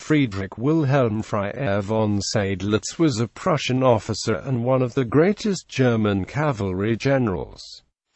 Friedrich Wilhelm Freiherr von Seydlitz was a Prussian officer and one of the greatest German cavalry generals.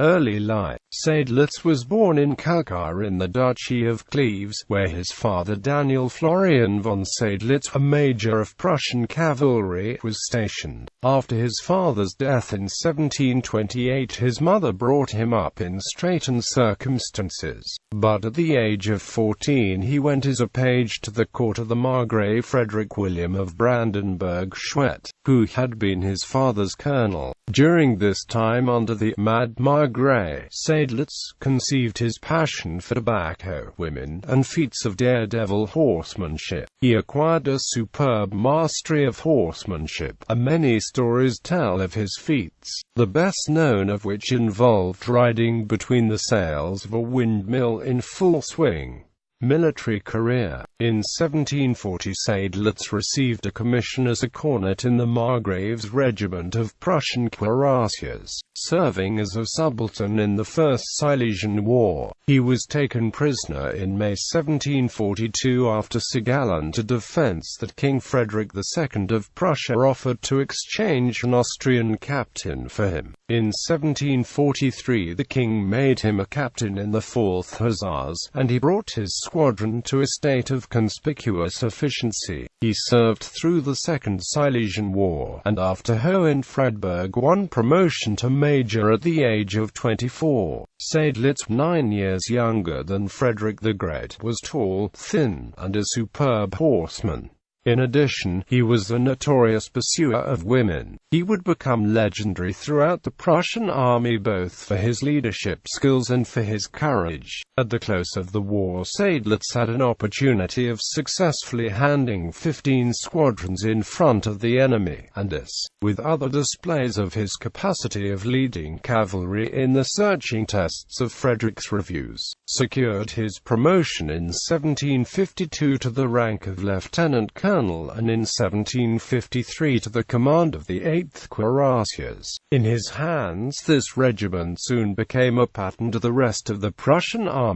Early life. Seydlitz was born in Kalkar in the Duchy of Cleves, where his father Daniel Florian von Seydlitz, a major of Prussian cavalry, was stationed. After his father's death in 1728, his mother brought him up in straitened circumstances, but at the age of 14 he went as a page to the court of the Margrave Friedrich Wilhelm of Brandenburg-Schwedt, who had been his father's colonel. During this time under the Mad Margrave, Seydlitz conceived his passion for tobacco, women, and feats of daredevil horsemanship. He acquired a superb mastery of horsemanship, and many stories tell of his feats, the best known of which involved riding between the sails of a windmill in full swing. Military career. In 1740 Seydlitz received a commission as a cornet in the Margrave's regiment of Prussian cuirassiers, serving as a subaltern in the First Silesian War. He was taken prisoner in May 1742 after so gallant a defense that King Frederick II of Prussia offered to exchange an Austrian captain for him. In 1743 the king made him a captain in the 4th Hussars, and he brought his squadron to a state of conspicuous efficiency. He served through the Second Silesian War, and after Hohenfriedberg won promotion to major at the age of 24. Seydlitz, 9 years younger than Frederick the Great, was tall, thin, and a superb horseman. In addition, he was a notorious pursuer of women. He would become legendary throughout the Prussian army both for his leadership skills and for his courage. At the close of the war, Seydlitz had an opportunity of successfully handing 15 squadrons in front of the enemy, and this, with other displays of his capacity of leading cavalry in the searching tests of Frederick's reviews, secured his promotion in 1752 to the rank of lieutenant colonel, and in 1753 to the command of the 8th Cuirassiers. In his hands this regiment soon became a pattern to the rest of the Prussian army.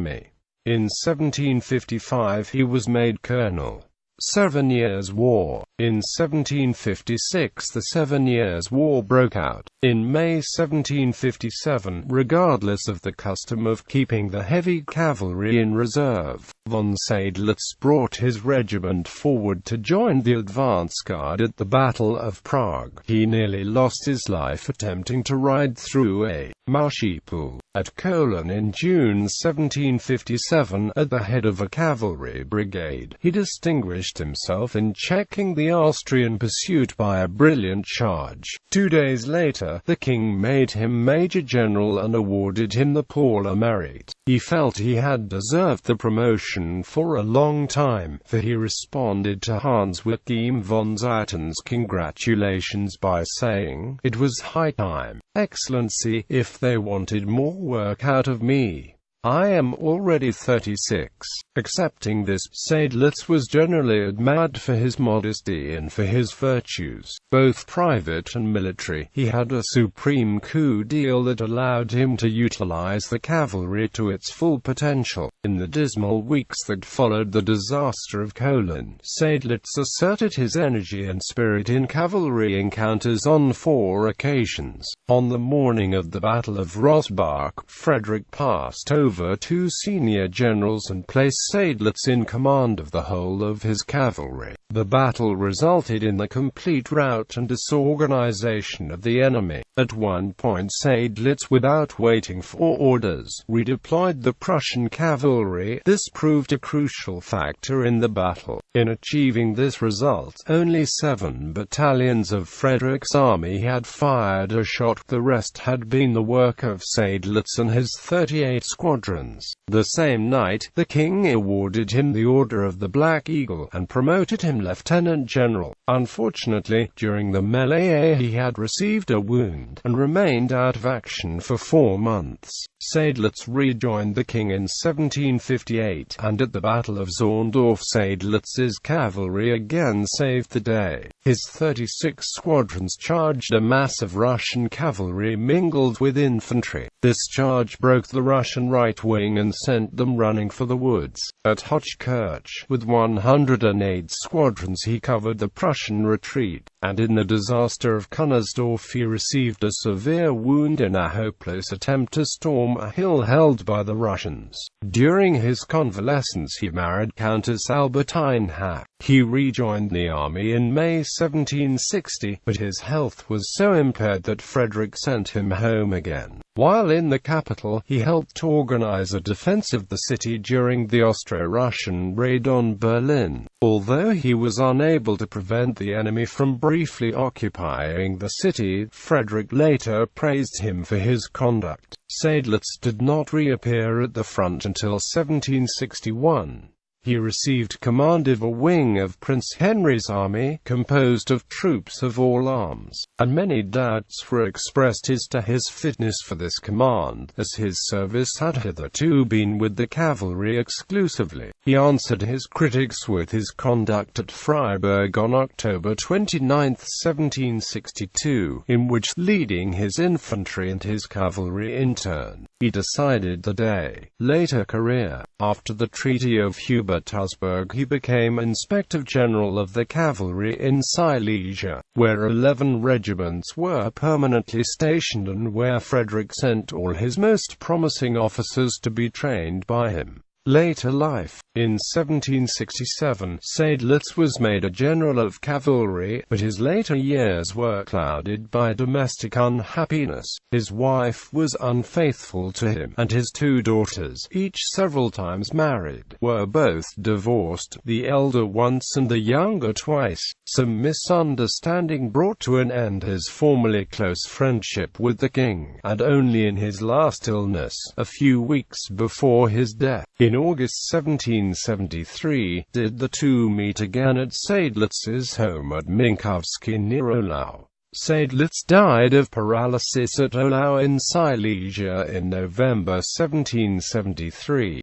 In 1755 he was made colonel. 7 Years' War. In 1756 the 7 Years' War broke out. In May 1757, regardless of the custom of keeping the heavy cavalry in reserve, von Seydlitz brought his regiment forward to join the advance guard at the Battle of Prague. He nearly lost his life attempting to ride through a marshy pool at Cologne in June 1757 at the head of a cavalry brigade. He distinguished himself in checking the Austrian pursuit by a brilliant charge. 2 days later, the king made him major general and awarded him the Paula Merit. He felt he had deserved the promotion for a long time, for he responded to Hans Wilhelm von Seydlitz's congratulations by saying, "It was high time, Excellency, if they wanted more work out of me. I am already 36. Accepting this, Seydlitz was generally admired for his modesty and for his virtues, both private and military. He had a supreme coup d'etat that allowed him to utilize the cavalry to its full potential. In the dismal weeks that followed the disaster of Cologne, Seydlitz asserted his energy and spirit in cavalry encounters on 4 occasions. On the morning of the Battle of Rosbach, Frederick passed over 2 senior generals and placed Seydlitz in command of the whole of his cavalry. The battle resulted in the complete rout and disorganization of the enemy. At one point Seydlitz, without waiting for orders, redeployed the Prussian cavalry. This proved a crucial factor in the battle. In achieving this result, only 7 battalions of Frederick's army had fired a shot. The rest had been the work of Seydlitz and his 38 squadrons. The same night, the king awarded him the Order of the Black Eagle, and promoted him lieutenant general. Unfortunately, during the melee he had received a wound, and remained out of action for 4 months. Seydlitz rejoined the king in 17 1758, and at the Battle of Zorndorf Seydlitz's cavalry again saved the day. His 36 squadrons charged a mass of Russian cavalry mingled with infantry. This charge broke the Russian right wing and sent them running for the woods. At Hochkirch, with 108 squadrons he covered the Prussian retreat, and in the disaster of Kunersdorf he received a severe wound in a hopeless attempt to storm a hill held by the Russians. During his convalescence he married Countess Albertine Hack. He rejoined the army in May 1760, but his health was so impaired that Frederick sent him home again. While in the capital, he helped organize a defense of the city during the Austro-Russian raid on Berlin. Although he was unable to prevent the enemy from briefly occupying the city, Frederick later praised him for his conduct. Seydlitz did not reappear at the front until 1761. He received command of a wing of Prince Henry's army, composed of troops of all arms, and many doubts were expressed as to his fitness for this command, as his service had hitherto been with the cavalry exclusively. He answered his critics with his conduct at Freiburg on October 29, 1762, in which, leading his infantry and his cavalry in turn, he decided the day. Later career. After the Treaty of Hubert-Augsburg he became Inspector General of the Cavalry in Silesia, where 11 regiments were permanently stationed and where Frederick sent all his most promising officers to be trained by him. Later life. In 1767, Seydlitz was made a general of cavalry, but his later years were clouded by domestic unhappiness. His wife was unfaithful to him, and his 2 daughters, each several times married, were both divorced, the elder once and the younger twice. Some misunderstanding brought to an end his formerly close friendship with the king, and only in his last illness, a few weeks before his death, in August 1773, did the two meet again at Seydlitz's home at Minkowski near Ohlau. Seydlitz died of paralysis at Ohlau in Silesia in November 1773.